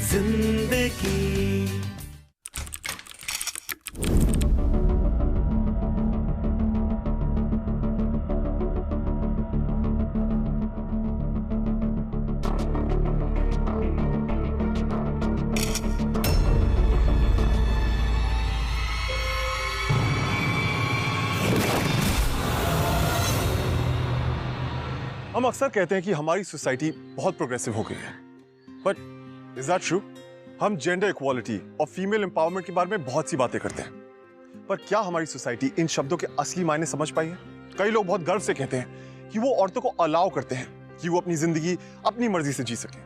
जिंदगी। हम अक्सर कहते हैं कि हमारी सोसाइटी बहुत प्रोग्रेसिव हो गई है, बट इज दैट ट्रू? हम जेंडर इक्वालिटी और फीमेल एम्पावरमेंट के बारे में बहुत सी बातें करते हैं, पर क्या हमारी सोसाइटी इन शब्दों के असली मायने समझ पाई है? कई लोग बहुत गर्व से कहते हैं कि वो औरतों को अलाउ करते हैं कि वो अपनी जिंदगी अपनी मर्जी से जी सके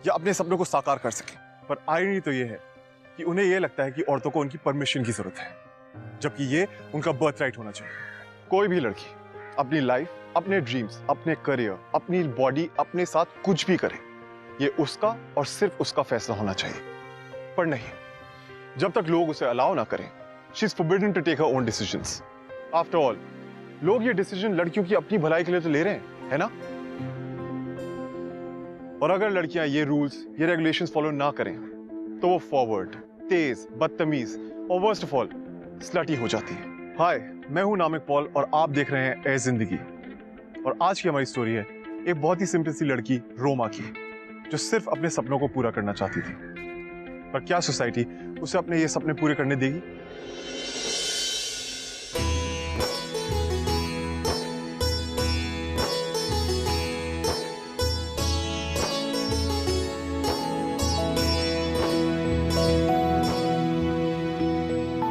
या अपने सपनों को साकार कर सके, पर आयरनी तो ये है कि उन्हें यह लगता है कि औरतों को उनकी परमिशन की जरूरत है, जबकि ये उनका बर्थ राइट होना चाहिए। कोई भी लड़की अपनी लाइफ, अपने ड्रीम्स, अपने करियर, अपनी बॉडी, अपने साथ कुछ भी करे, ये उसका और सिर्फ उसका फैसला होना चाहिए। पर नहीं, जब तक लोग उसे अलाउ ना करें, she is forbidden to take her own decisions. After all, लोग ये डिसीजन लड़कियों की अपनी भलाई के लिए तो ले रहे हैं, है ना? और अगर लड़कियां ये रूल्स, ये रेगुलेशंस फॉलो ना करें, तो वो फॉरवर्ड, तेज, बदतमीज और वर्स्ट ऑफ ऑल स्लटी हो जाती है। हाय, मैं हूं नामिक पॉल और आप देख रहे हैं ए जिंदगी। और आज की हमारी स्टोरी है एक बहुत ही सिंपल सी लड़की रोमा की, जो सिर्फ अपने सपनों को पूरा करना चाहती थी। पर क्या सोसाइटी उसे अपने ये सपने पूरे करने देगी?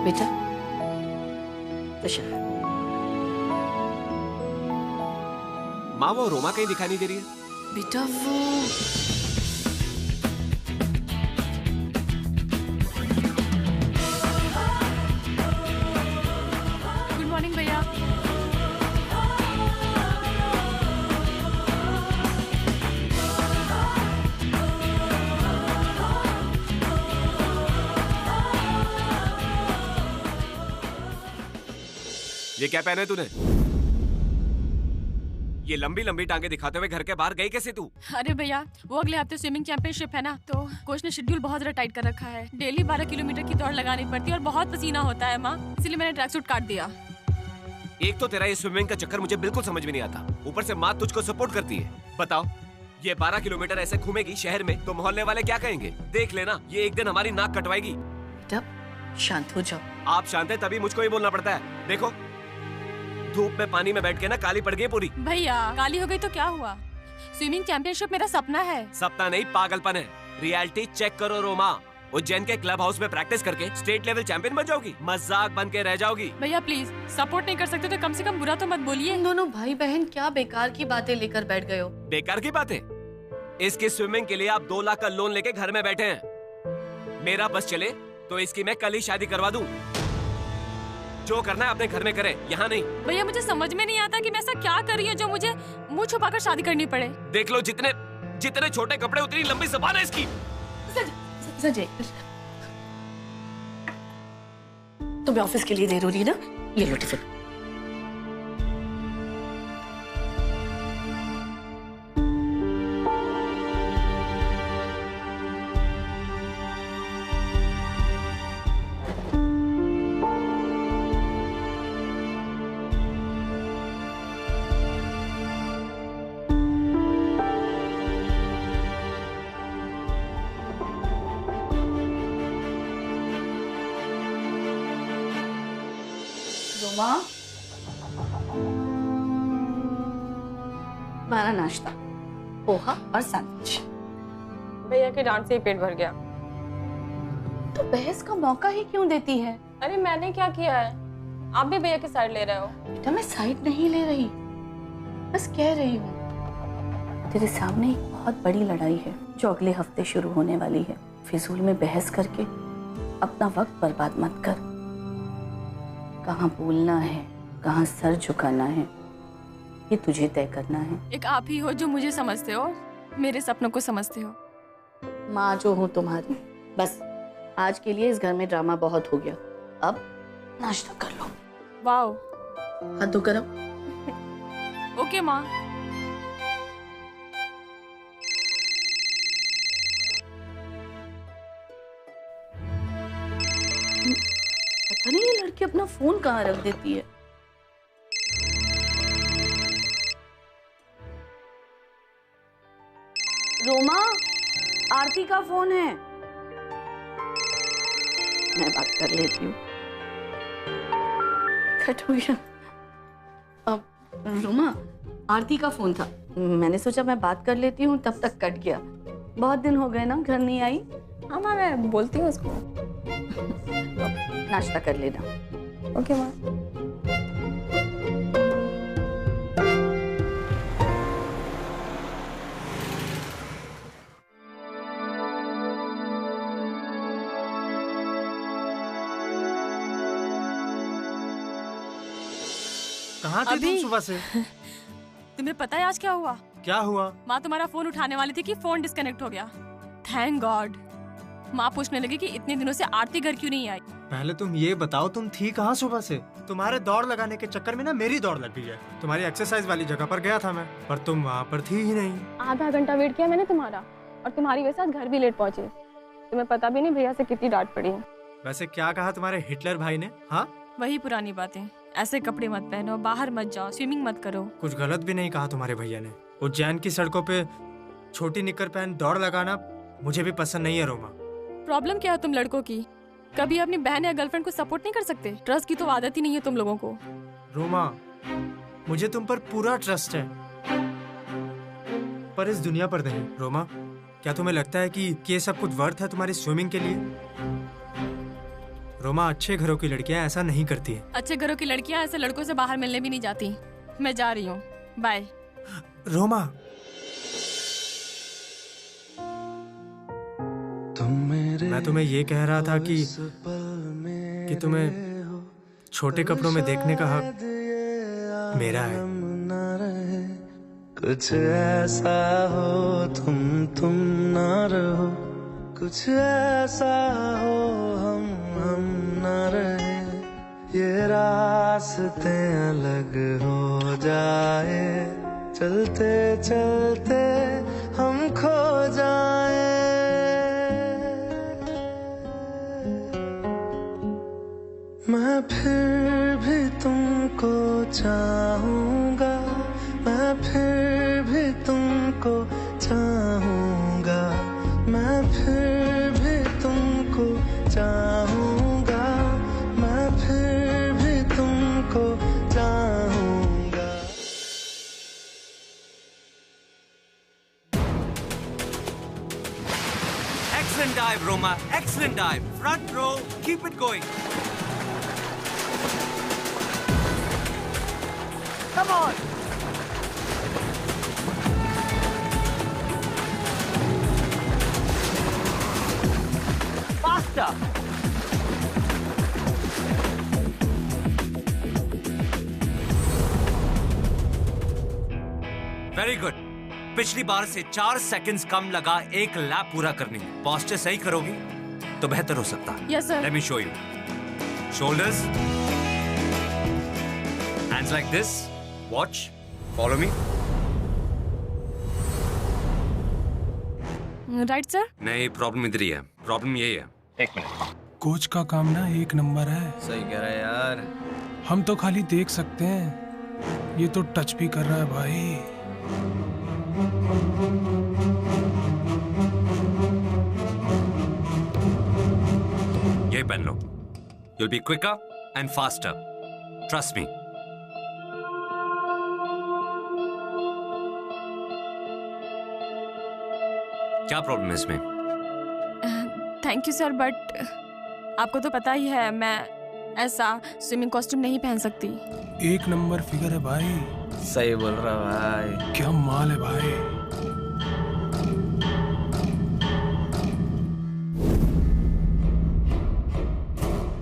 बेटा, माँ, वो रोमा कहीं दिखाई नहीं दे रही है। बेटा वो गुड मॉर्निंग भैया। ये क्या पहना है तूने? ये लंबी लंबी टांगे दिखाते हुए घर के बाहर गई कैसे तू? अरे भैया, वो अगले हफ्ते स्विमिंग चैंपियनशिप है ना, तो कोच ने शेड्यूल बहुत ज्यादा टाइट कर रखा है। डेली 12 किलोमीटर की दौड़ लगानी पड़ती है और बहुत पसीना होता है माँ, इसलिए मैंने ट्रैक सूट काट दिया। एक तो तेरा ये स्विमिंग का चक्कर मुझे बिल्कुल समझ में नहीं आता, ऊपर से माँ तुझको सपोर्ट करती है। बताओ, ये 12 किलोमीटर ऐसे घूमेगी शहर में तो मोहल्ले वाले क्या कहेंगे? देख लेना, ये एक दिन हमारी नाक कटवाएगी। बेटा शांत हो जाओ। आप शांत है तभी मुझको ही बोलना पड़ता है। देखो, धूप में पानी में बैठ के ना काली पड़ गई पूरी। भैया, काली हो गई तो क्या हुआ? स्विमिंग चैंपियनशिप मेरा सपना है। सपना नहीं, पागलपन है। रियलिटी चेक करो रोमा, उज्जैन के क्लब हाउस में प्रैक्टिस करके स्टेट लेवल चैंपियन बन जाओगी, मजाक बन के रह जाओगी। भैया प्लीज, सपोर्ट नहीं कर सकते तो कम से कम बुरा तो मत बोलिए। इन दोनों भाई बहन क्या बेकार की बातें लेकर बैठ गए हो? बेकार की बातें? इसकी स्विमिंग के लिए आप 2 लाख का लोन लेके घर में बैठे हैं। मेरा बस चले तो इसकी मैं कल ही शादी करवा दूं। जो करना है अपने घर में करे, यहाँ नहीं। भैया मुझे समझ में नहीं आता कि मैं ऐसा क्या कर रही हूँ जो मुझे मुंह छुपाकर शादी करनी पड़े। देख लो, जितने जितने छोटे कपड़े उतनी लंबी ज़बान है इसकी। संजय, तुम्हें ऑफिस के लिए देर हो रही है ना, ये लो टिफिन। रोमा, हमारा नाश्ता, पोहा और सैंडविच। भैया के डांट से ही पेट भर गया। तो बहस का मौका ही क्यों देती है? अरे मैंने क्या किया है? आप भी भैया की साइड ले रहे हो। बेटा मैं साइड नहीं ले रही, बस कह रही हूँ तेरे सामने एक बहुत बड़ी लड़ाई है जो अगले हफ्ते शुरू होने वाली है। फिजूल में बहस करके अपना वक्त बर्बाद मत कर। कहाँ बोलना है, कहाँ सर झुकाना है, ये तुझे तय करना है। एक आप ही हो जो मुझे समझते हो, मेरे सपनों को समझते हो। माँ जो हूँ तुम्हारी। बस आज के लिए इस घर में ड्रामा बहुत हो गया, अब नाश्ता कर लो। वाओ, हाथ धो करो। ओके माँ। के अपना फोन कहाँ रख देती है। रोमा, आरती का फोन है, मैं बात कर लेती हूँ। कट हो गया। अब रोमा, आरती का फोन था, मैंने सोचा मैं बात कर लेती हूँ, तब तक कट गया। बहुत दिन हो गए ना, घर नहीं आई। हाँ माँ, मैं बोलती हूँ उसको। नाश्ता कर लेना। ओके माँ। कहाँ थे तुम सुबह से? तुम्हें पता है आज क्या हुआ? क्या हुआ? माँ तुम्हारा फोन उठाने वाली थी कि फोन डिस्कनेक्ट हो गया। Thank God. माँ पूछने लगी कि इतने दिनों से आरती घर क्यों नहीं आई। पहले तुम ये बताओ, तुम थी कहाँ सुबह से? तुम्हारे दौड़ लगाने के चक्कर में ना मेरी दौड़ लग गई है। तुम्हारी एक्सरसाइज वाली जगह पर गया था मैं, पर तुम वहाँ पर थी ही नहीं। आधा घंटा वेट किया मैंने तुम्हारा, और तुम्हारी वजह से आज घर भी लेट पहुंचे। तुम्हें पता भी नहीं भैया से कितनी डांट पड़ी है। वैसे क्या कहा तुम्हारे हिटलर भाई ने? हाँ, वही पुरानी बातें, ऐसे कपड़े मत पहनो, बाहर मत जाओ, स्विमिंग मत करो। कुछ गलत भी नहीं कहा तुम्हारे भैया ने। उज्जैन की सड़कों पे छोटी निक्कर पहन दौड़ लगाना मुझे भी पसंद नहीं है रोमा। प्रॉब्लम क्या है तुम लड़कों की? कभी अपनी बहन या गर्लफ्रेंड को सपोर्ट नहीं कर सकते? ट्रस्ट की तो आदत ही नहीं है तुम लोगों को। रोमा, मुझे तुम पर पूरा ट्रस्ट है, पर इस दुनिया पर नहीं। रोमा, क्या तुम्हें लगता है कि ये सब कुछ वर्थ है तुम्हारी स्विमिंग के लिए? रोमा, अच्छे घरों की लड़कियां ऐसा नहीं करती हैं। अच्छे घरों की लड़कियां ऐसे लड़कों से बाहर मिलने भी नहीं जाती। मैं जा रही हूँ, बाय। रोमा, मैं तुम्हें ये कह रहा था कि तुम्हें छोटे कपड़ों में देखने का हक मेरा है। कुछ ऐसा हो तुम ना रहो, कुछ ऐसा हो हम ना रहे, ये रास्ते अलग हो जाए, चलते चलते हम खो जाए। मैं फिर भी तुमको चाहूंगा, मैं फिर भी तुमको चाहूंगा, मैं फिर भी तुमको चाहूंगा, मैं फिर भी तुमको चाहूंगा। Excellent dive, Roma. Excellent dive. Front row. Keep it going. Come on. Faster. Very good. पिछली बार से 4 सेकंड्स कम लगा एक लैप पूरा करने में। पोस्चर सही करोगी तो बेहतर हो सकता है। Yes, sir. Let me show you. Shoulders. Hands like this. Watch. Follow me. Right sir. नहीं, प्रॉब्लम इधर ही है। प्रॉब्लम यही है। एक मिनट। कोच का काम ना 1 नंबर है। सही कह रहा है यार। हम तो खाली देख सकते हैं, ये तो टच भी कर रहा है भाई। ये पहन लो। You'll be quicker and faster. Trust me. क्या प्रॉब्लम है इसमें? थैंक यू सर, बट आपको तो पता ही है मैं ऐसा स्विमिंग कॉस्ट्यूम नहीं पहन सकती। 1 नंबर फिगर है भाई। सही बोल रहा भाई। क्या माल है भाई।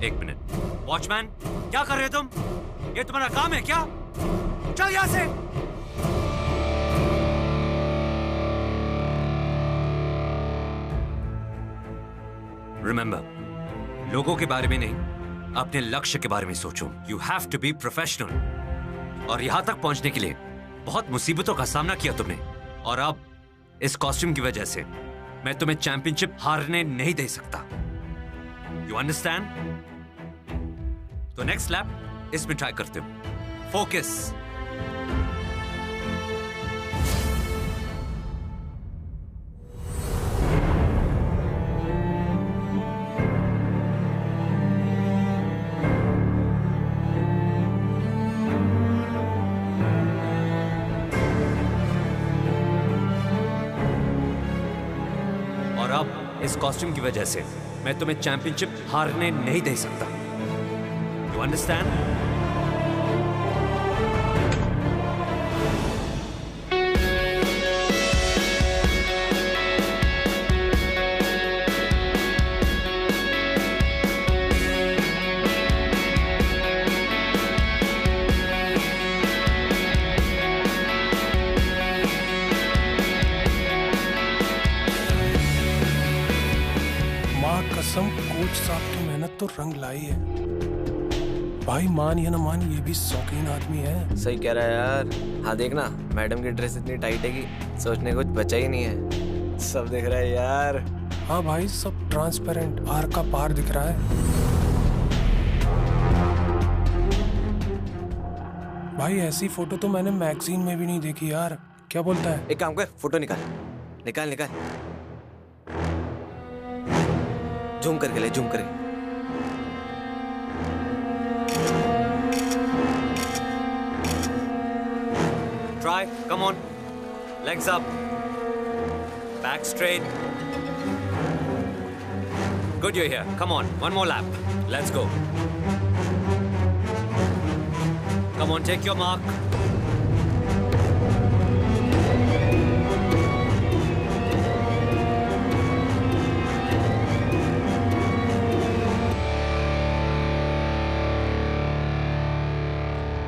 एक मिनट। वॉचमैन, क्या कर रहे हो तुम? ये तुम्हारा काम है क्या? चल यहाँ से। रिमेंबर, लोगों के बारे में नहीं, अपने लक्ष्य के बारे में सोचो। You have to be professional. और यहां तक पहुंचने के लिए बहुत मुसीबतों का सामना किया तुमने, और अब इस कॉस्ट्यूम की वजह से मैं तुम्हें चैंपियनशिप हारने नहीं दे सकता। You understand? तो नेक्स्ट लैप इसमें ट्राई करते हो। फोकस। और अब इस कॉस्ट्यूम की वजह से मैं तुम्हें चैंपियनशिप हारने नहीं दे सकता। You understand? कसम कोच साहब की मेहनत तो रंग लाई है भाई। मान या ना मान, ये भी शौकीन आदमी है। सही कह रहा है यार। हाँ देखना, मैडम की ड्रेस इतनी टाइट है कि सोचने को कुछ बचा ही नहीं है। सब दिख रहा है यार। हाँ भाई, सब ट्रांसपेरेंट, आर का पार दिख रहा है भाई। ऐसी फोटो तो मैंने मैगजीन में भी नहीं देखी यार। क्या बोलता है? एक काम कर, फोटो निकाल निकाल निकाल। जूम करके ले, जूम करके। Try, come on. Legs up. Back straight. Good, you're here. Come on, one more lap. Let's go. Come on, take your mark.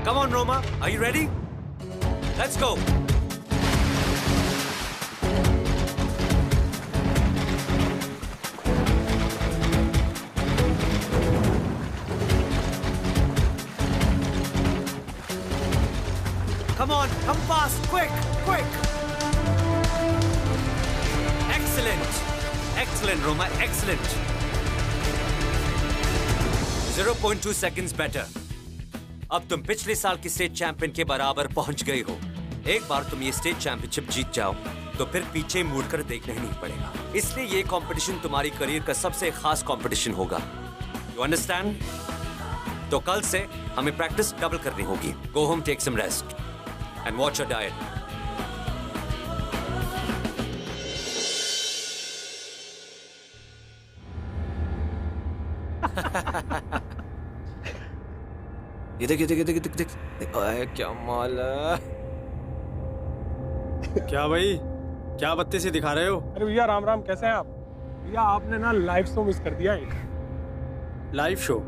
Come on, Roma. Are you ready? Let's go. Come on, come fast, quick, quick. Excellent. Excellent, Roma, excellent. 0.2 seconds better. अब तुम पिछले साल की state champion के बराबर पहुंच गई हो। एक बार तुम ये स्टेट चैंपियनशिप जीत जाओ तो फिर पीछे मुड़कर देखना ही नहीं पड़ेगा। इसलिए ये कंपटीशन तुम्हारी करियर का सबसे खास कंपटीशन होगा। You understand? तो कल से हमें प्रैक्टिस डबल करनी होगी। Go home, take some rest and watch your diet. ये देख, ओए क्या माल है। क्या भाई, क्या बत्ती से दिखा रहे हो? अरे भैया राम राम, कैसे हैं आप? भैया आपने ना लाइव शो मिस कर दिया एक। लाइव शो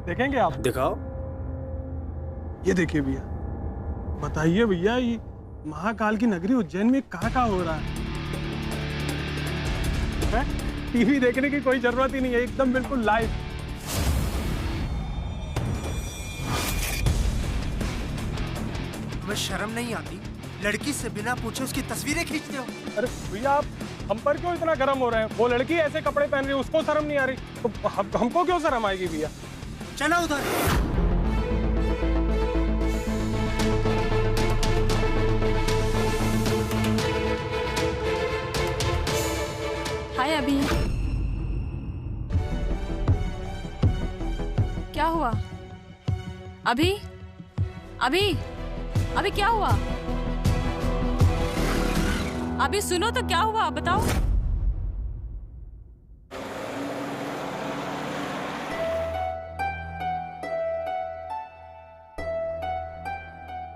देखेंगे आप? दिखाओ। ये देखिए भैया, बताइए भैया, ये महाकाल की नगरी उज्जैन में कहाँ हो रहा है? टीवी देखने की कोई जरूरत ही नहीं है, एकदम बिल्कुल लाइव। तुम्हें शर्म नहीं आती? लड़की से बिना पूछे उसकी तस्वीरें खींचते हो। अरे भैया आप हम पर क्यों इतना गर्म हो रहे हैं? वो लड़की ऐसे कपड़े पहन रही है, उसको शर्म नहीं आ रही तो हमको क्यों शर्म आएगी भैया? चलो उधर। हाय अभी। क्या हुआ? अभी अभी अभी क्या हुआ? अभी सुनो तो, क्या हुआ बताओ।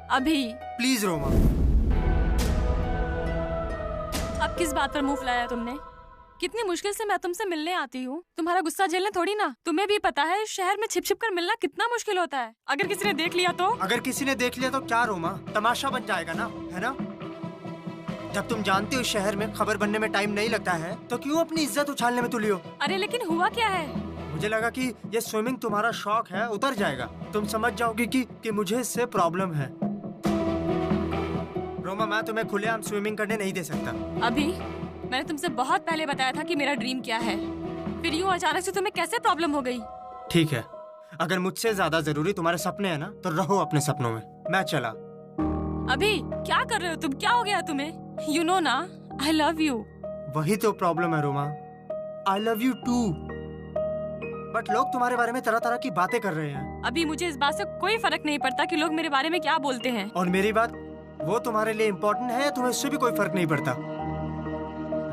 अभी प्लीज रोमा। अब किस बात पर मुंह फुलाया तुमने? कितनी मुश्किल से मैं तुमसे मिलने आती हूँ, तुम्हारा गुस्सा झेलने थोड़ी ना। तुम्हें भी पता है शहर में छिप छिप कर मिलना कितना मुश्किल होता है। अगर किसी ने देख लिया तो? अगर किसी ने देख लिया तो क्या रोमा, तमाशा बन जाएगा ना, है ना? जब तुम जानते हो शहर में खबर बनने में टाइम नहीं लगता है तो क्यों अपनी इज्जत उछालने में तुली हो? अरे लेकिन हुआ क्या है? मुझे लगा कि ये स्विमिंग तुम्हारा शौक है, उतर जाएगा, तुम समझ जाओगी कि मुझे इससे प्रॉब्लम है। रोमा, मैं तुम्हें खुलेआम स्विमिंग करने नहीं दे सकता। अभी मैंने तुमसे बहुत पहले बताया था कि मेरा ड्रीम क्या है, फिर यूं अचानक से तुम्हें कैसे प्रॉब्लम हो गई? ठीक है, अगर मुझसे ज्यादा जरूरी तुम्हारे सपने हैं ना तो रहो अपने सपनों में। मैं चला। अभी क्या कर रहे हो तुम? क्या हो गया तुम्हें? यू नो ना, आई लव यू। वही तो प्रॉब्लम है Roma, I love you too, but लोग तुम्हारे बारे में तरह तरह की बातें कर रहे हैं। अभी मुझे इस बात से कोई फर्क नहीं पड़ता कि लोग मेरे बारे में क्या बोलते हैं। और मेरी बात, वो तुम्हारे लिए इम्पोर्टेंट है या तुम्हें इससे भी कोई फर्क नहीं पड़ता?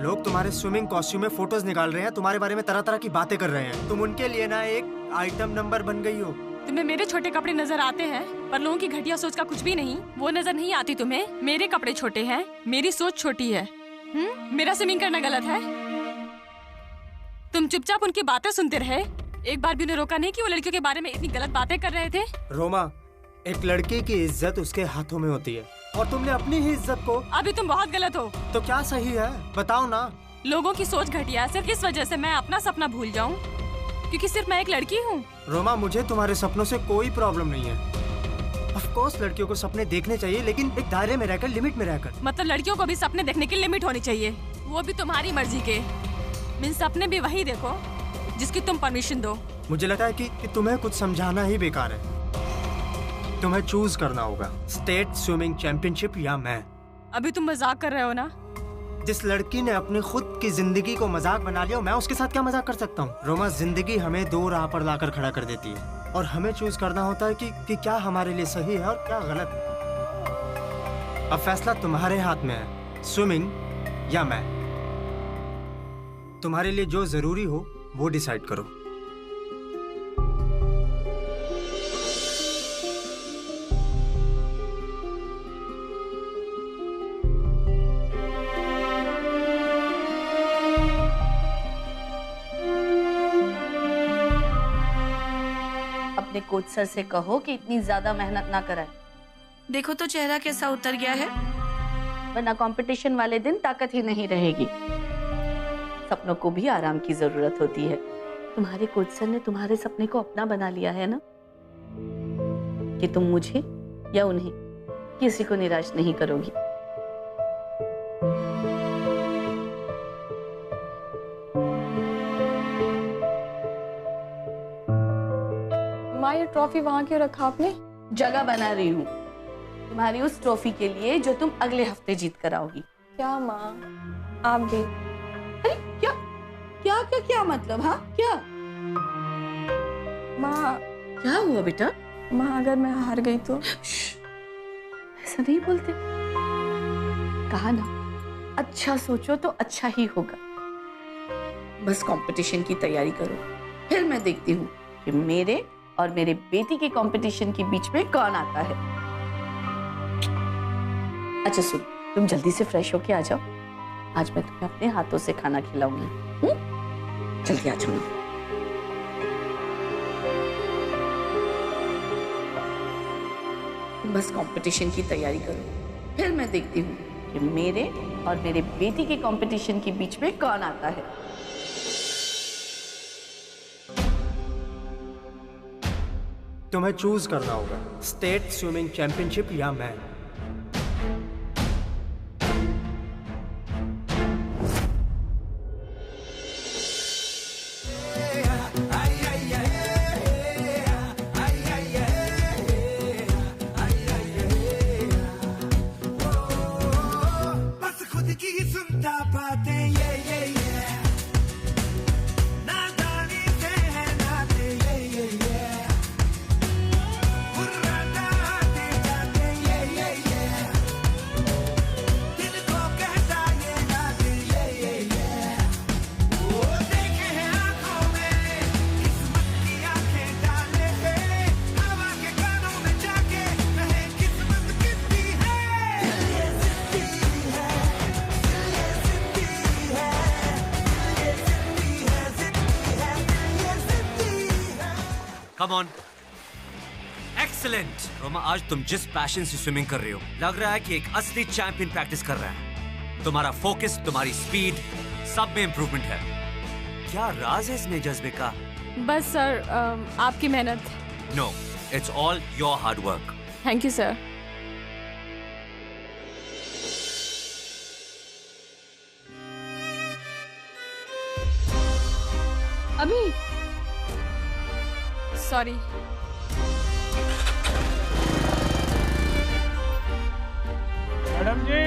लोग तुम्हारे स्विमिंग कॉस्ट्यूम में फोटोज निकाल रहे हैं, तुम्हारे बारे में तरह तरह की बातें कर रहे हैं। तुम उनके लिए ना एक आइटम नंबर बन गई हो। तुम्हें मेरे छोटे कपड़े नजर आते हैं, पर लोगों की घटिया सोच का कुछ भी नहीं। वो नजर नहीं आती तुम्हें? मेरे कपड़े छोटे हैं, मेरी सोच छोटी है। मेरा स्विमिंग करना गलत है? तुम चुपचाप उनकी बातें सुनते रहे, एक बार भी उन्हें रोका नहीं कि वो लड़कियों के बारे में इतनी गलत बातें कर रहे थे? रोमा, एक लड़के की इज्जत उसके हाथों में होती है और तुमने अपनी ही इज्जत को। अभी तुम बहुत गलत हो। तो क्या सही है बताओ ना। लोगों की सोच घटिया है, सिर्फ इस वजह से मैं अपना सपना भूल जाऊं क्योंकि सिर्फ मैं एक लड़की हूँ। रोमा, मुझे तुम्हारे सपनों से कोई प्रॉब्लम नहीं है। ऑफ कोर्स लड़कियों को सपने देखने चाहिए, लेकिन एक दायरे में रहकर, लिमिट में रहकर। मतलब लड़कियों को भी सपने देखने की लिमिट होनी चाहिए, वो भी तुम्हारी मर्जी के। सपने भी वही देखो जिसकी तुम परमिशन दो। मुझे लगता है कि तुम्हें कुछ समझाना ही बेकार है। तुम्हें चूज करना होगा, स्टेट स्विमिंग चैंपियनशिप या मैं। अभी तुम मजाक कर रहे हो ना? जिस लड़की ने अपनी खुद की जिंदगी को मजाक बना लिया, मैं उसके साथ क्या मजाक कर सकता हूँ? रोमा, जिंदगी हमें दो राह पर लाकर खड़ा कर देती है और हमें चूज करना होता है कि क्या हमारे लिए सही है और क्या गलत है। अब फैसला तुम्हारे हाथ में है, स्विमिंग या मैं। तुम्हारे लिए जो जरूरी हो वो डिसाइड करो। अपने कोच सर से कहो कि इतनी ज्यादा मेहनत ना कराए। देखो तो चेहरा कैसा उतर गया है, वरना कंपटीशन वाले दिन ताकत ही नहीं रहेगी। सपनों को भी आराम की जरूरत होती है। तुम्हारे कोच सर ने तुम्हारे सपने को अपना बना लिया है ना, कि तुम मुझे या उन्हें किसी को निराश नहीं करोगी। माँ, ये ट्रॉफी वहाँ क्यों रखा आपने? जगह बना रही हूँ तुम्हारी उस ट्रॉफी के लिए जो तुम अगले हफ्ते जीत कर आओगी। क्या माँ, आप भी? अरे क्या क्या क्या क्या मतलब? हाँ क्या माँ? क्या हुआ बेटा? माँ, अगर मैं हार गई तो? ऐसा नहीं बोलते, कहा ना, अच्छा सोचो तो अच्छा ही होगा। बस कंपटीशन की तैयारी करो, फिर मैं देखती हूँ कि मेरे और मेरे बेटी के कंपटीशन के बीच में कौन आता है। अच्छा सुन, तुम जल्दी से फ्रेश होके आ जाओ, आज मैं तुम्हें अपने हाथों से खाना खिलाऊंगी। जल्दी आ जाओ। बस कंपटीशन की तैयारी करो, फिर मैं देखती हूँ कि मेरे और मेरे बेटी के कंपटीशन के बीच में कौन आता है। तुम्हें चूज करना होगा, स्टेट स्विमिंग चैंपियनशिप या मैं। Come on. Excellent. रोमा, आज तुम जिस पैशन से स्विमिंग कर रही हो, लग रहा है कि एक असली चैंपियन प्रैक्टिस कर रहा है। तुम्हारा फोकस, तुम्हारी स्पीड, सब में इंप्रूवमेंट है। क्या राज है इस नए जज्बे का? बस सर, आपकी मेहनत। No, it's all your hard work. Thank you sir. अभी सॉरी। मैडम जी,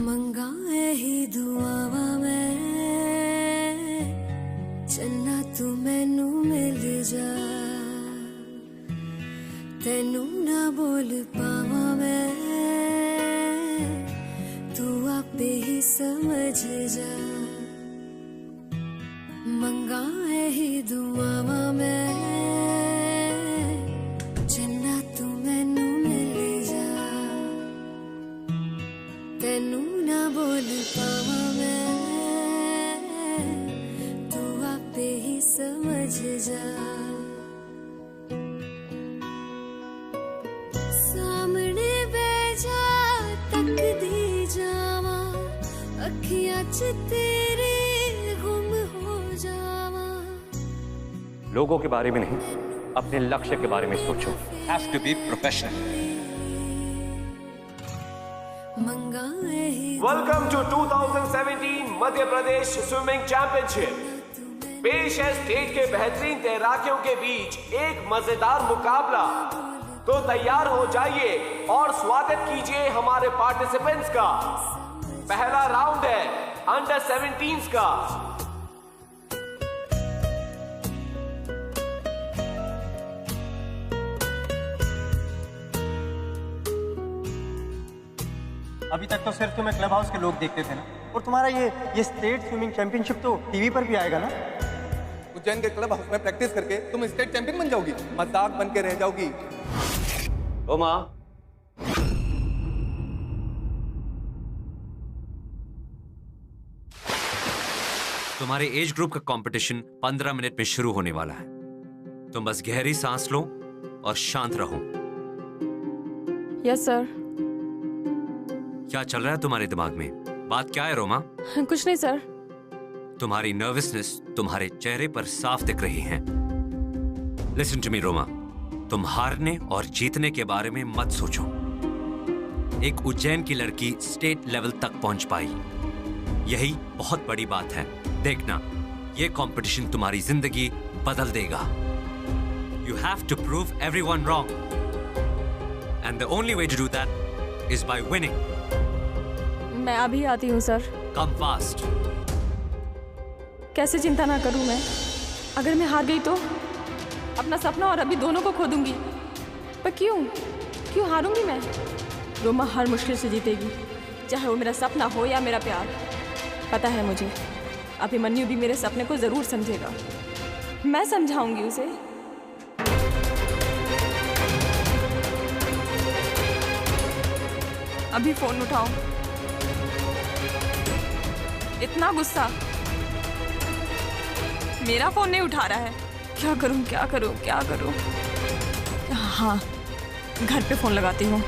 मंगाए ही दुआवा मैं चन्ना तू मैनू मिल जा, तेनू ना बोल पावा मैं, तू आपे ही समझ जा। मंगाए ही दुआवा मैं चन्ना तू मैनू मिल जा, तेनू ना बोल पावा मैं, तू आपे ही समझ जा। सामने बैजा तक दी जावा, अखियां च तेरे गुम हो जावा। लोगों के बारे में नहीं, अपने लक्ष्य के बारे में सोचो। Have to be professional. Welcome to 2017 Madhya Pradesh swimming championship. पेश है स्टेट के बेहतरीन तैराकियों के बीच एक मजेदार मुकाबला। तो तैयार हो जाइए और स्वागत कीजिए हमारे पार्टिसिपेंट्स का। पहला राउंड है अंडर 17s का। अभी तक तो सिर्फ तुम्हें क्लब हाउस के लोग देखते थे ना, और तुम्हारा ये स्टेट स्विमिंग चैंपियनशिप तो टीवी पर भी आएगा ना। उज्जैन के क्लब हाउस में प्रैक्टिस करके तुम स्टेट चैंपियन बन जाओगी, मजाक बन के रह जाओगी। रोमा, तुम्हारे एज ग्रुप का कंपटीशन 15 मिनट में शुरू होने वाला है। तुम बस गहरी सांस लो और शांत रहो। Yes sir. क्या चल रहा है तुम्हारे दिमाग में? बात क्या है रोमा? कुछ नहीं सर। तुम्हारी नर्वसनेस तुम्हारे चेहरे पर साफ दिख रही है। लिसन टू मी रोमा, तुम हारने और जीतने के बारे में मत सोचो। एक उज्जैन की लड़की स्टेट लेवल तक पहुंच पाई, यही बहुत बड़ी बात है। देखना, ये कंपटीशन तुम्हारी जिंदगी बदल देगा। You have to prove everyone wrong, and the only way to do that is by winning. मैं अभी आती हूँ सर। Come fast. कैसे चिंता ना करूँ मैं? अगर मैं हार गई तो अपना सपना और अभी दोनों को खो दूंगी। पर क्यों हारूंगी मैं? रोमा हर मुश्किल से जीतेगी, चाहे वो मेरा सपना हो या मेरा प्यार। पता है मुझे, अभिमन्यु भी मेरे सपने को जरूर समझेगा। मैं समझाऊंगी उसे। अभी फोन उठाओ। इतना गुस्सा, मेरा फोन नहीं उठा रहा है। क्या करूं? हाँ, घर पे फोन लगाती हूँ।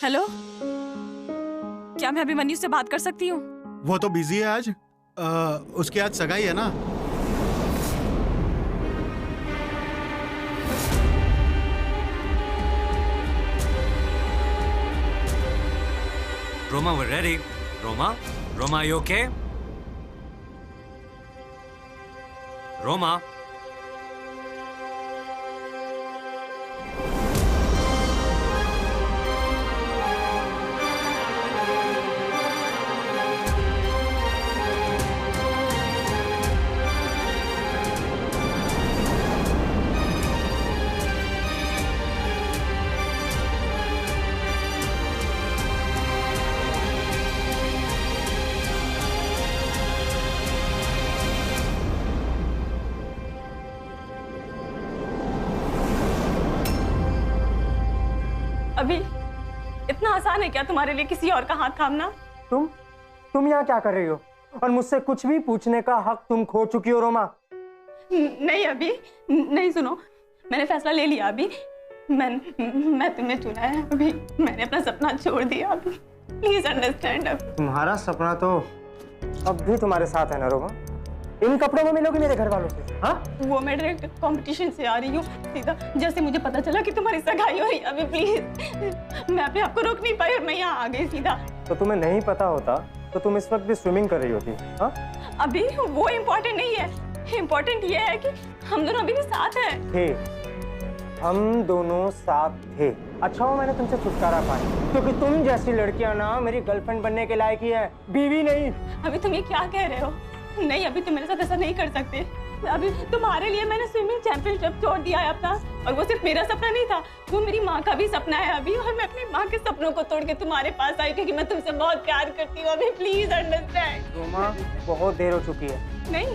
हेलो, क्या मैं अभिमन्यु से बात कर सकती हूँ? वो तो बिजी है आज। उसकी आज सगाई है ना। Roma, we're ready. Roma, are you okay? Roma. अभी इतना आसान है क्या तुम्हारे लिए किसी और का हाथ थामना? तुम यहाँ क्या कर रही हो? और मुझसे कुछ भी पूछने का हक तुम खो चुकी हो रोमा। नहीं अभी नहीं, सुनो, मैंने फैसला ले लिया अभी। मैं तुम्हें चुना है अभी। मैंने अपना सपना छोड़ दिया अभी। Please understand. तुम्हारा सपना तो अब भी तुम्हारे साथ है ना रोमा? इन कपड़ों में मिलोगी मेरे घर वालों से? हाँ, वो मैं डायरेक्ट कंपटीशन से आ रही हूँ सीधा। जैसे मुझे पता चला कि तुम्हारी सगाई हो रही है, अभी प्लीज, मैं अपने आप को रोक नहीं पाई और मैं यहाँ आ गई सीधा। तो तुम्हें नहीं पता होता तो तुम इस वक्त भी स्विमिंग कर रही होती। हाँ, अभी वो इम्पोर्टेंट नहीं है, इम्पोर्टेंट ये है कि हम दोनों अभी भी साथ हैं। थे, हम दोनों साथ थे। अच्छा हो मैंने तुमसे छुटकारा पाया, क्योंकि तुम जैसी लड़कियां ना मेरी गर्लफ्रेंड बनने के लायक ही है, बीवी नहीं। अभी तुम ये क्या कह रहे हो? नहीं, अभी तुम मेरे साथ ऐसा नहीं कर सकते। अभी तुम्हारे लिए मैंने स्विमिंग चैंपियनशिप छोड़ दिया है अपना, और वो सिर्फ मेरा सपना नहीं था, वो मेरी माँ का भी सपना है अभी। और मैं अपनी माँ के सपनों को तोड़ के तुम्हारे पास आई क्योंकि मैं तुमसे बहुत प्यार करती हूँ। अभी प्लीज अंडरस्टैंड। रोमा, बहुत देर हो चुकी है। नहीं,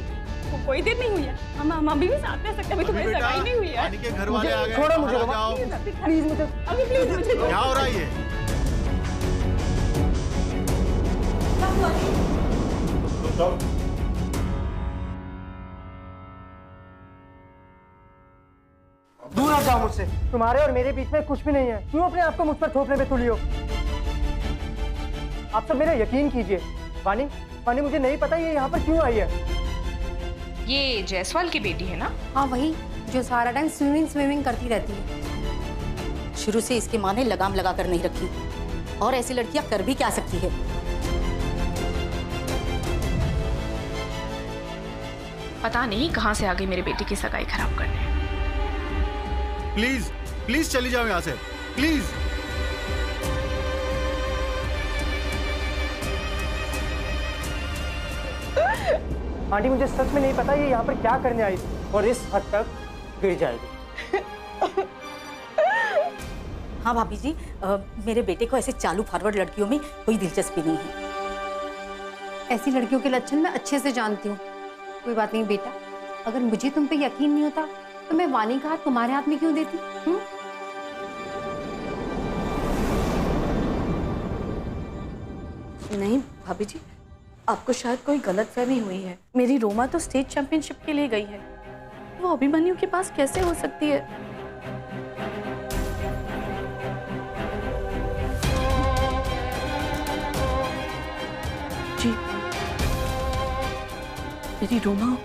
वो कोई देर नहीं हुई है, हम अभी भी साथ रह सकते हैं। अभी तुम्हारी सगाई नहीं हुई है। पानी के घर वाले आ गए, छोड़ो मुझे बाहर जाओ। प्लीज मुझे, अभी प्लीज मुझे। क्या हो रहा है ये? दूर हट जाओ मुझसे, तुम्हारे और मेरे बीच में कुछ भी नहीं है। क्यों अपने आप को मुझ पर थोपने पे तुली हो? आप सब मेरा यकीन कीजिए। वानी, वानी, मुझे नहीं पता ये यहाँ पर क्यों आई है। ये जायसवाल की बेटी है ना? हाँ, वही जो सारा टाइम स्विमिंग करती रहती है। शुरू से इसकी माँ ने लगाम लगा कर नहीं रखी, और ऐसी लड़कियां कर भी क्या सकती है। पता नहीं कहाँ से आ गई मेरे बेटे की सगाई खराब करने। प्लीज प्लीज चली जाओ यहाँ से, प्लीज। आंटी, मुझे सच में नहीं पता ये यहाँ पर क्या करने आई थी, और इस हद तक गिर जाएगी। हाँ भाभी जी, मेरे बेटे को ऐसे चालू फॉरवर्ड लड़कियों में कोई दिलचस्पी नहीं है। ऐसी लड़कियों के लक्षण मैं अच्छे से जानती हूँ। कोई बात नहीं बेटा, अगर मुझे तुम पे यकीन नहीं होता तो मैं वानी का हाथ तुम्हारे हाथ में क्यों देती? नहीं भाभी जी, आपको शायद कोई गलतफहमी हुई है। मेरी रोमा तो स्टेट चैंपियनशिप के लिए गई है, वो अभिमन्यु के पास कैसे हो सकती है? जी, मेरी रोमा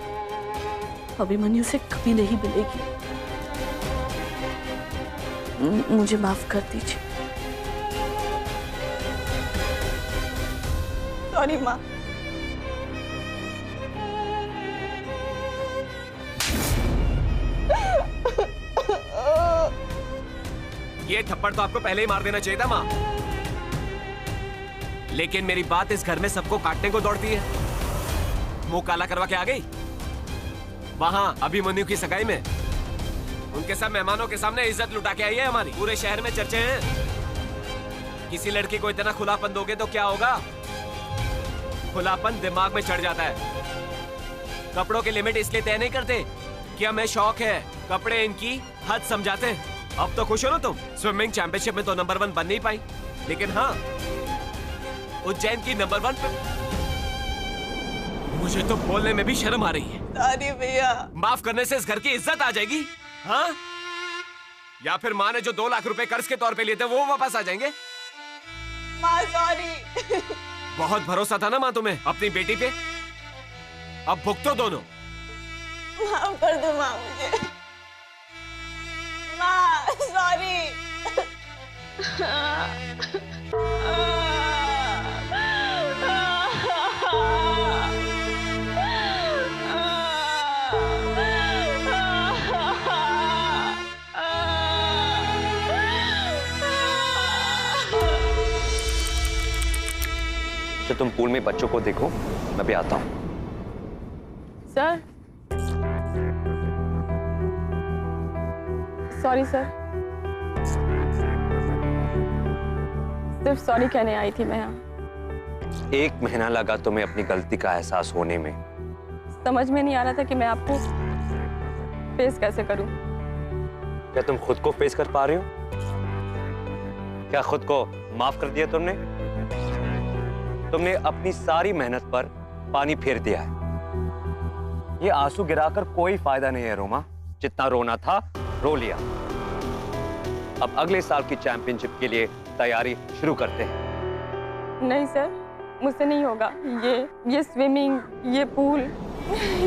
अभिमन्यु से कभी नहीं मिलेगी। मुझे माफ कर दीजिए। सॉरी माँ। ये थप्पड़ तो आपको पहले ही मार देना चाहिए था माँ, लेकिन मेरी बात इस घर में सबको काटने को दौड़ती है। मुंह काला करवा के आ गई वहां अभिमन्यु की सगाई में। उनके सब मेहमानों के सामने इज्जत लुटा के आई है हमारी। पूरे शहर में चर्चे हैं। किसी लड़की को इतना खुलापन दोगे तो क्या होगा? खुलापन दिमाग में चढ़ जाता है। कपड़ों की लिमिट इसलिए तय नहीं करते कि हमें शौक है, कपड़े इनकी हद समझाते हैं। अब तो खुश हो ना तुम? स्विमिंग चैंपियनशिप में तो नंबर 1 बन नहीं पाई, लेकिन हाँ, उज्जैन की नंबर 1 पे मुझे तो बोलने में भी शर्म आ रही है। सॉरी भैया। माफ करने से इस घर की इज्जत आ जाएगी? हाँ? या फिर माँ ने जो 2 लाख रुपए कर्ज के तौर पे लिए थे वो वापस आ जाएंगे? माँ सॉरी। बहुत भरोसा था ना माँ तुम्हें अपनी बेटी पे, अब भुगतो दोनों। माफ कर दो माँ मुझे। माँ सॉरी। तो तुम पूल में बच्चों को देखो, मैं भी आता हूँ। सर, सॉरी सर, सिर्फ सॉरी कहने आई थी मैं यहाँ। 1 महीना लगा तुम्हें अपनी गलती का एहसास होने में। समझ में नहीं आ रहा था कि मैं आपको फेस कैसे करूं। क्या तुम खुद को फेस कर पा रहे हो? क्या खुद को माफ कर दिया तुमने? तुमने अपनी सारी मेहनत पर पानी फेर दिया है। ये आंसू गिराकर कोई फायदा नहीं है रोमा। जितना रोना था रो लिया। अब अगले साल की चैंपियनशिप के लिए तैयारी शुरू करते हैं। नहीं सर, मुझसे नहीं होगा। ये स्विमिंग, ये पूल,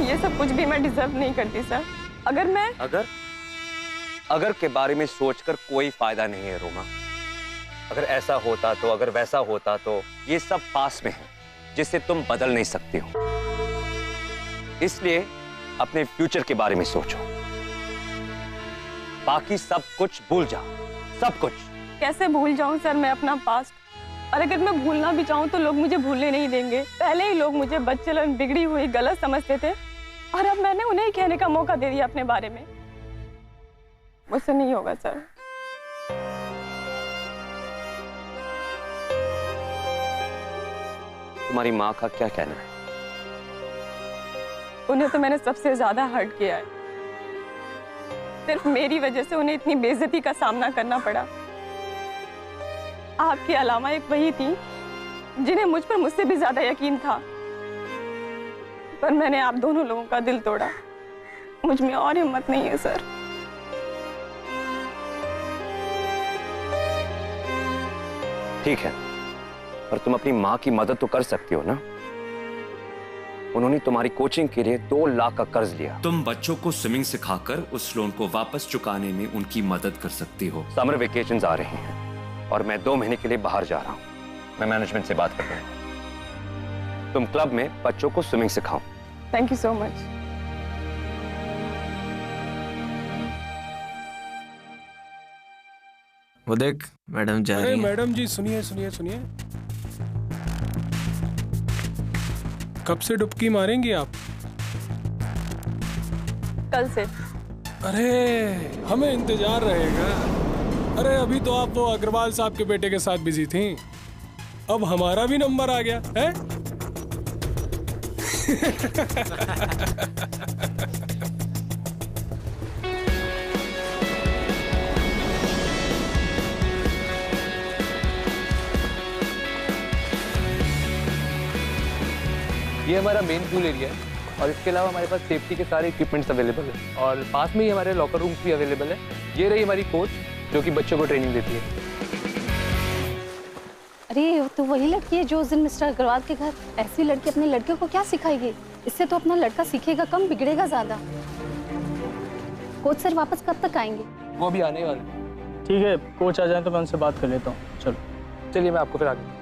ये सब कुछ भी मैं डिजर्व नहीं करती सर। अगर के बारे में सोचकर कोई फायदा नहीं है रोमा। अगर ऐसा होता तो, अगर वैसा होता तो, ये सब पास में है जिसे तुम बदल नहीं सकती हो। इसलिए अपने फ्यूचर के बारे में सोचो, बाकी सब कुछ भूल जाओ, सब कुछ। कैसे भूल जाऊं सर मैं अपना पास्ट? और अगर मैं भूलना भी चाहूं तो लोग मुझे भूलने नहीं देंगे। पहले ही लोग मुझे बच्चेलन, बिगड़ी हुई, गलत समझते थे और अब मैंने उन्हें ही कहने का मौका दे दिया अपने बारे में। मुझसे नहीं होगा सर। तुम्हारी माँ का क्या कहना है? उन्हें तो मैंने सबसे ज्यादा हर्ट किया है। सिर्फ मेरी वजह से उन्हें इतनी बेइज्जती का सामना करना पड़ा। आपके अलावा एक वही थी जिन्हें मुझ पर मुझसे भी ज्यादा यकीन था, पर मैंने आप दोनों लोगों का दिल तोड़ा। मुझ में और हिम्मत नहीं है सर। ठीक है, पर तुम अपनी माँ की मदद तो कर सकती हो ना। उन्होंने तुम्हारी कोचिंग के लिए 2 लाख का कर्ज लिया। तुम बच्चों को स्विमिंग सिखाकर उस लोन को वापस चुकाने में उनकी मदद कर सकती हो। समर वेकेशंस आ रहे हैं और मैं 2 महीने के लिए बाहर जा रहा हूँ। मैं मैनेजमेंट से बात कर रहा हूँ। तुम क्लब में बच्चों को स्विमिंग सिखाओ। Thank you so much. वो देख मैडम जा रही अरे है। मैडम जी सुनिए सुनिए सुनिए, कब से डुबकी मारेंगी आप? कल से। अरे हमें इंतजार रहेगा। अरे अभी तो आप वो अग्रवाल साहब के बेटे के साथ बिजी थी, अब हमारा भी नंबर आ गया है। ये हमारा मेन पूल एरिया है और इसके अलावा हमारे पास सेफ्टी के सारे इक्विपमेंट्स अवेलेबल है और पास में ही हमारे लॉकर रूम्स भी अवेलेबल है। ये रही हमारी कोच जो कि बच्चों को ट्रेनिंग देती है। अरे तो वही लड़की है जो उस दिन मिस्टर अग्रवाल के घर। ऐसी लड़की अपने लड़के को क्या सिखाएगी? इससे तो अपना लड़का सीखेगा कम, बिगड़ेगा ज्यादा। कोच सर वापस कब तक आएंगे? वो भी आने वाले। ठीक है, कोच आ जाए तो मैं उनसे बात कर लेता हूँ। चलो चलिए, मैं आपको फिर आगे।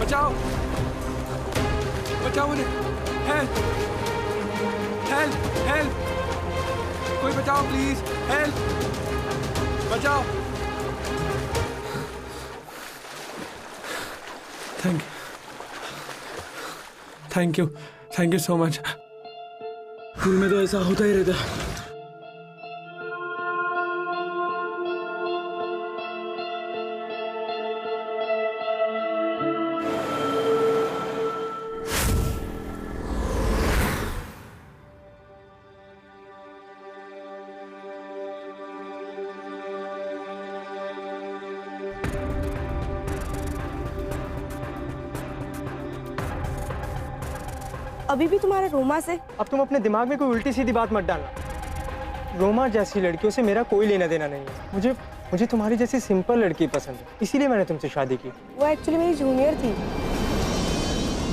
बचाओ बचाओ मुझे, हेल्प हेल्प हेल्प, कोई बचाओ प्लीज, हेल्प, बचाओ। Thank you so much. Pool में तो ऐसा होता ही रहता है। अभी भी तुम्हारे रोमा से? अब तुम अपने दिमाग में कोई उल्टी सीधी बात मत डालना। रोमा जैसी लड़कियों से मेरा कोई लेना देना नहीं है। मुझे तुम्हारी जैसी सिंपल लड़की पसंद है, इसीलिए मैंने तुमसे शादी की। वो एक्चुअली मेरी जूनियर थी।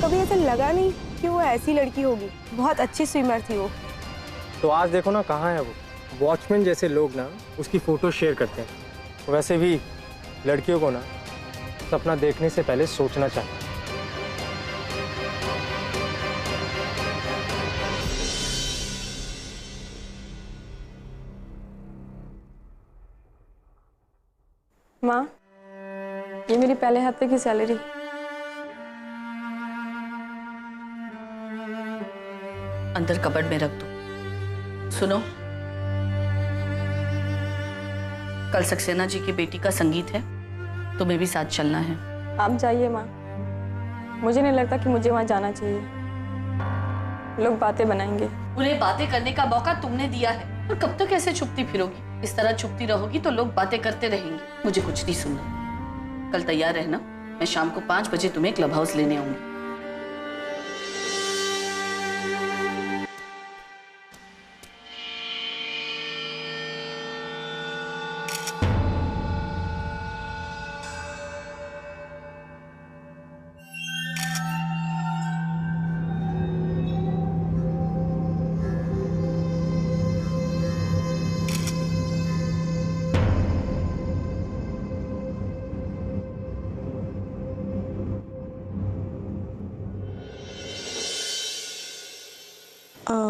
कभी ऐसा लगा नहीं कि वो ऐसी लड़की होगी। बहुत अच्छी स्विमर थी वो। तो आज देखो ना कहाँ है वो। वॉचमैन जैसे लोग ना उसकी फोटो शेयर करते हैं। वैसे भी लड़कियों को ना सपना देखने से पहले सोचना चाहिए। माँ, ये मेरी पहले हफ्ते की सैलरी। अंदर कबर्ड में रख दो। सुनो, कल सक्सेना जी की बेटी का संगीत है, तुम्हें भी साथ चलना है। आप जाइए माँ, मुझे नहीं लगता कि मुझे वहाँ जाना चाहिए। लोग बातें बनाएंगे। उन्हें बातें करने का मौका तुमने दिया है, और कब तक ऐसे छुपती फिरोगी? इस तरह छुपती रहोगी तो लोग बातें करते रहेंगे। मुझे कुछ नहीं सुनना। कल तैयार रहना, मैं शाम को 5 बजे तुम्हें क्लब हाउस लेने आऊंगी।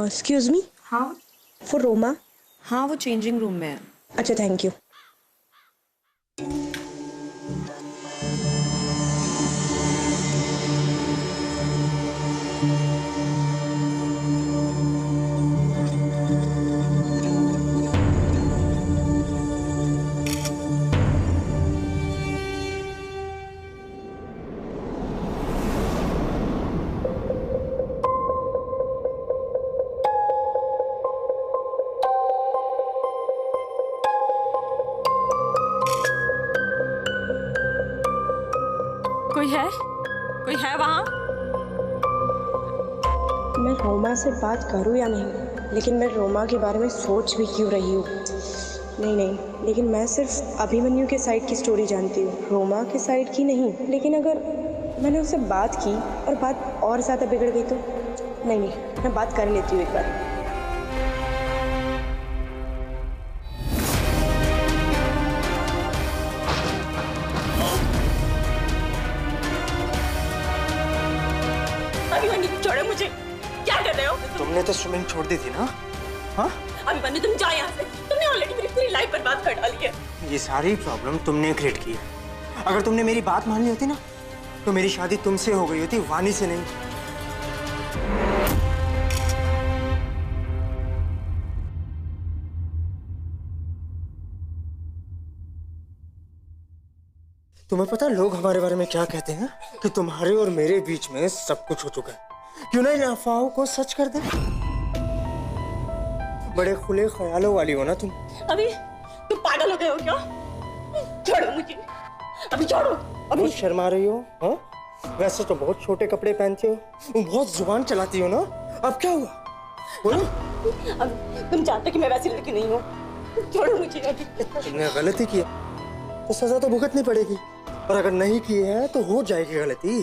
Excuse me. हाँ फॉर रोमा। हाँ वो चेंजिंग रूम में है। अच्छा थैंक यू। कोई है वहाँ? मैं रोमा से बात करूँ या नहीं, लेकिन मैं रोमा के बारे में सोच भी क्यों रही हूँ। नहीं, लेकिन मैं सिर्फ अभिमन्यु के साइड की स्टोरी जानती हूँ, रोमा के साइड की नहीं। लेकिन अगर मैंने उससे बात की और बात और ज़्यादा बिगड़ गई तो नहीं, मैं बात कर लेती हूँ एक बार। छोड़ो मुझे, क्या कर रहे हो? तुमने तो स्विमिंग छोड़ दी थी ना? हाँ? अभिमन्यु तुम जाओ यहाँ से, तुमने ऑलरेडी मेरी पूरी लाइफ बर्बाद कर डाली है। ये सारी प्रॉब्लम तुमने क्रिएट की है। अगर तुमने मेरी बात मान ली होती ना, तो मेरी शादी तुमसे हो गई होती, वानी से नहीं। तुम्हें पता लोग हमारे बारे में क्या कहते हैं? कि तुम्हारे और मेरे बीच में सब कुछ हो चुका है। क्यों ना इन अफवाहों को सच कर दे? बड़े खुले ख्यालों वाली हो ना तुम। अभी तुम पागल हो गए हो क्या? छोड़ो मुझे, अभी छोड़ो। अभी बहुत शर्मा रही हो? हाँ? वैसे तो बहुत छोटे कपड़े पहनते हो, बहुत जुबान चलाती हो ना। अब क्या हुआ? बोलो। अब तुम जानते कि मैं वैसी लड़की नहीं हूँ। छोड़ो मुझे अभी। तुमने गलती की तो सजा तो भुगतनी पड़ेगी, और अगर नहीं की है तो हो जाएगी गलती।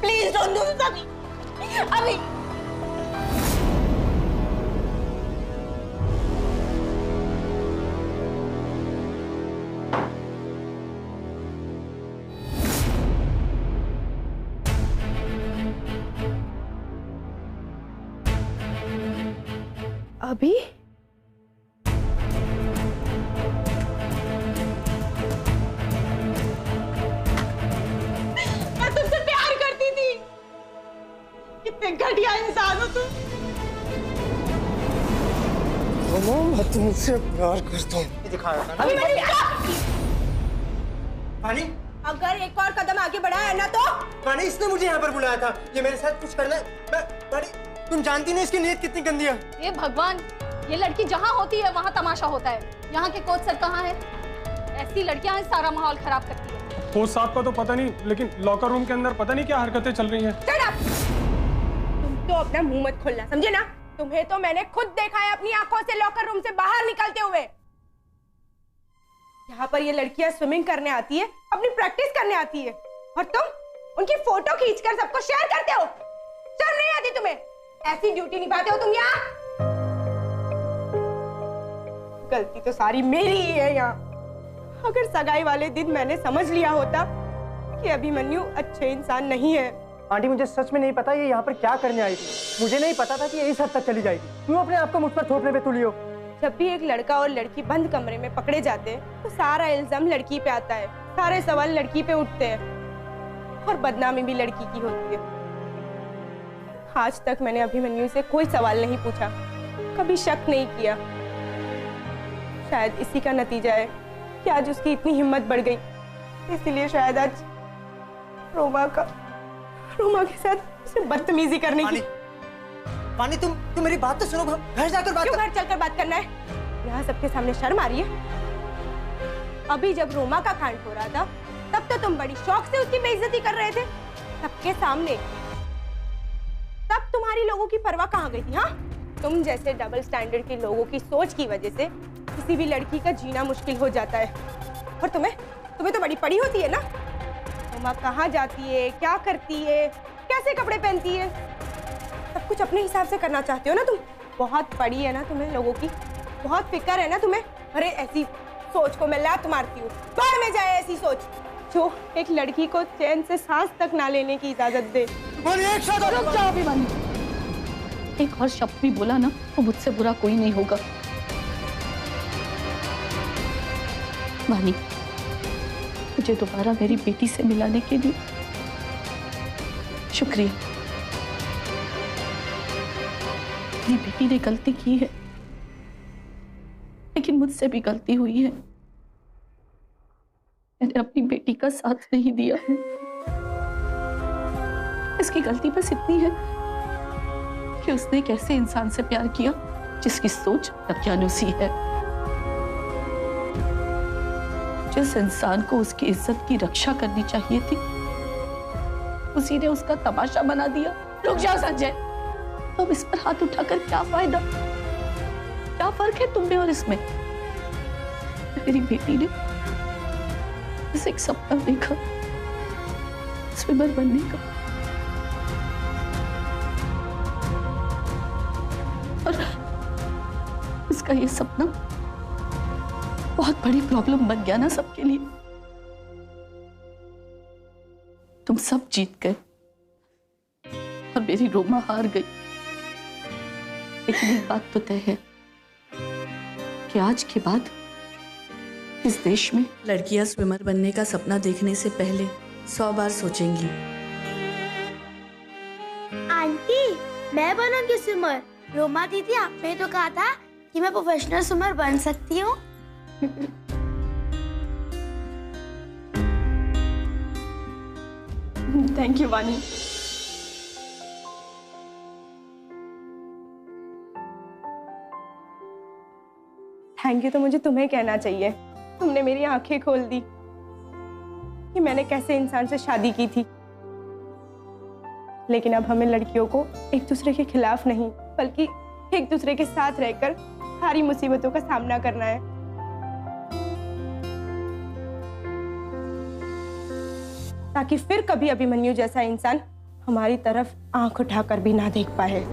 प्लीज डोंट डू दिस अभी। अभी अभी घटिया इंसान हो तुम। मैं तुमसे प्यार करता हूँ। दिखाया था ना? पानी, अगर एक और कदम आगे बढ़ाया है ना तो? पानी, इसने मुझे यहाँ पर बुलाया था, ये मेरे साथ कुछ करना है। पानी, तुम जानती नहीं इसकी नीयत कितनी गंदी है। ये भगवान, ये लड़की जहाँ होती है वहाँ तमाशा होता है। यहाँ के कोच सर कहाँ है? ऐसी लड़कियाँ सारा माहौल खराब करती है। कोच साहब का तो पता नहीं, लेकिन लॉकर रूम के अंदर पता नहीं क्या हरकतें चल रही हैं। तो अपना मुंह मत खोलना, समझे ना? तुम्हें तो मैंने खुद देखा है अपनी आंखों से लॉकर रूम से बाहर निकलते हुए। यहाँ पर ये लड़कियां स्विमिंग करने आती है, अपनी प्रैक्टिस करने आती है, और तुम उनकी फोटो खींचकर सबको शेयर करते हो। शर्म नहीं आती तुम्हें? ऐसी ड्यूटी निभाते हो तुम यहाँ? गलती तो सारी मेरी ही है यहाँ। अगर सगाई वाले दिन मैंने समझ लिया होता कि अभिमन्यु अच्छे इंसान नहीं है। आंटी, मुझे सच में नहीं पता ये यहाँ पर क्या करने आई थी। मुझे नहीं पता था कि ये इस हद तक चली जाएगी। क्यों अपने आप को मुझ पर थोपने पे तुली हो? जब भी एक लड़का और लड़की बंद कमरे में पकड़े जाते हैं तो सारा इल्जाम लड़की पे आता है, सारे सवाल लड़की पे उठते हैं, और बदनामी भी लड़की की होती है। आज तक मैंने अभिमन्यु से कोई सवाल नहीं पूछा, कभी शक नहीं किया। शायद इसी का नतीजा है कि आज उसकी इतनी हिम्मत बढ़ गई। इसीलिए शायद आज रोमा के साथ उसे बदतमीजी करने की। पानी, तुम मेरी बात तो सुनो। घर जाकर बात। क्यों घर चलकर बात करना है? यहाँ सबके सामने शर्म आ रही है? अभी जब रोमा का कांड हो रहा था तब तो तुम बड़ी शौक से उसकी बेइज्जती कर रहे थे सबके सामने। तब तुम्हारी लोगों की परवाह कहाँ गई थी? हाँ, तुम जैसे डबल स्टैंडर्ड के लोगों की सोच की वजह से किसी भी लड़की का जीना मुश्किल हो जाता है। और तुम्हें तो बड़ी पड़ी होती है ना। रोमा कहाँ जाती है, क्या करती है, कैसे कपड़े पहनती है, सब कुछ अपने हिसाब से करना चाहते हो ना तुम। बहुत पड़ी है ना तुम्हें लोगों की, बहुत फिक्र है ना तुम्हें। अरे ऐसी सोच को मैं लात मारती हूँ। बाहर में जाए ऐसी सोच जो एक लड़की को चैन से सांस तक ना लेने की इजाजत दे। रुक जाओ अभिमन्यु, एक और शब्द भी बोला ना तो मुझसे बुरा कोई नहीं होगा। वानी, मुझे दोबारा मेरी बेटी से मिलाने के लिए शुक्रिया। मेरी बेटी ने गलती की है, लेकिन मुझसे भी गलती हुई है। मैंने अपनी बेटी का साथ नहीं दिया है। इसकी गलती बस इतनी है कि उसने एक ऐसे इंसान से प्यार किया जिसकी सोच दकियानुसी है, जिस इंसान को उसकी इज्जत की रक्षा करनी चाहिए थी उसी ने उसका तमाशा बना दिया। रुक जाओ संजय, तो अब इस पर हाथ उठाकर क्या फायदा? क्या फर्क है तुम में और इसमें? मेरी बेटी ने बस एक सपना देखा स्विमर बनने का, और उसका ये सपना बहुत बड़ी प्रॉब्लम बन गया ना सबके लिए। तुम सब जीत गए और मेरी रोमा हार गई। लेकिन एक बात तो तय है कि आज के बाद इस देश में लड़कियां स्विमर बनने का सपना देखने से पहले 100 बार सोचेंगी। आंटी, मैं बनूंगी स्विमर। रोमा दीदी, आपने तो कहा था कि मैं प्रोफेशनल स्विमर बन सकती हूँ। थैंक यू वानी। थैंक यू तो मुझे तुम्हें कहना चाहिए। तुमने मेरी आंखें खोल दी कि मैंने कैसे इंसान से शादी की थी। लेकिन अब हमें लड़कियों को एक दूसरे के खिलाफ नहीं बल्कि एक दूसरे के साथ रहकर सारी मुसीबतों का सामना करना है। ताकि फिर कभी अभिमन्यु जैसा इंसान हमारी तरफ आंख उठाकर भी ना देख पाए।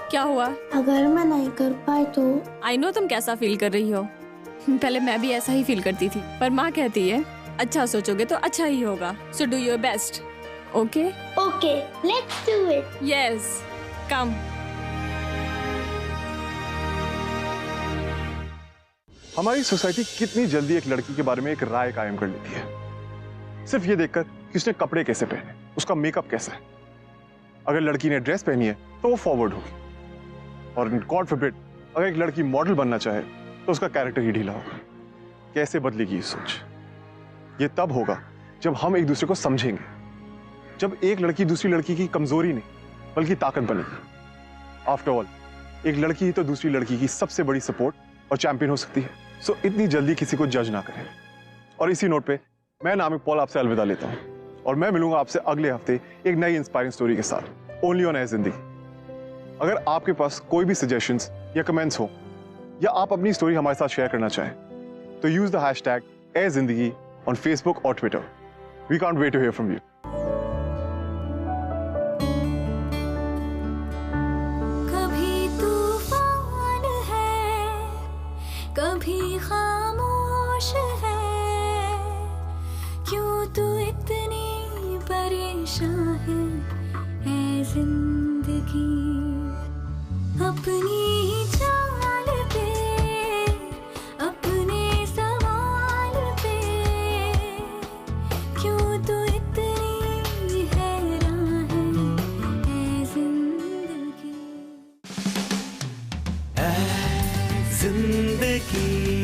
क्या हुआ? अगर मैं नहीं कर पाई तो? आई नो तुम कैसा फील कर रही हो। पहले मैं भी ऐसा ही फील करती थी, पर माँ कहती है अच्छा सोचोगे तो अच्छा ही होगा। So do your best. Okay okay, let's do it. Yes, come. हमारी सोसाइटी कितनी जल्दी एक लड़की के बारे में एक राय कायम कर लेती है सिर्फ ये देखकर कि उसने कपड़े कैसे पहने, उसका मेकअप कैसा है। अगर लड़की ने ड्रेस पहनी है तो वो फॉरवर्ड होगी, और गॉड फॉरबिड अगर एक लड़की मॉडल बनना चाहे तो उसका कैरेक्टर ही ढीला होगा। कैसे बदलेगी ये सोच? ये तब होगा जब हम एक दूसरे को समझेंगे, जब एक लड़की दूसरी लड़की की कमजोरी नहीं बल्कि ताकत बनेगी। आफ्टर ऑल, एक लड़की ही तो दूसरी लड़की की सबसे बड़ी सपोर्ट और चैंपियन हो सकती है। सो इतनी जल्दी किसी को जज ना करें। और इसी नोट पे मैं नामिक पॉल आपसे अलविदा लेता हूँ, और मैं मिलूंगा आपसे अगले हफ्ते एक नई इंस्पायरिंग स्टोरी के साथ, ओनली ऑन ए जिंदगी। अगर आपके पास कोई भी सजेशंस या कमेंट्स हो, या आप अपनी स्टोरी हमारे साथ शेयर करना चाहें, तो use the hashtag Ae Zindagi on Facebook और Twitter. We can't wait to hear from you. कभी तूफान है, कभी खामोश है, क्यों तू इतनी परेशान है ऐ जिंदगी। अपनी ही चाल पे, अपने सवाल पे, क्यों तू इतनी हैरान है ऐ जिंदगी। ऐ जिंदगी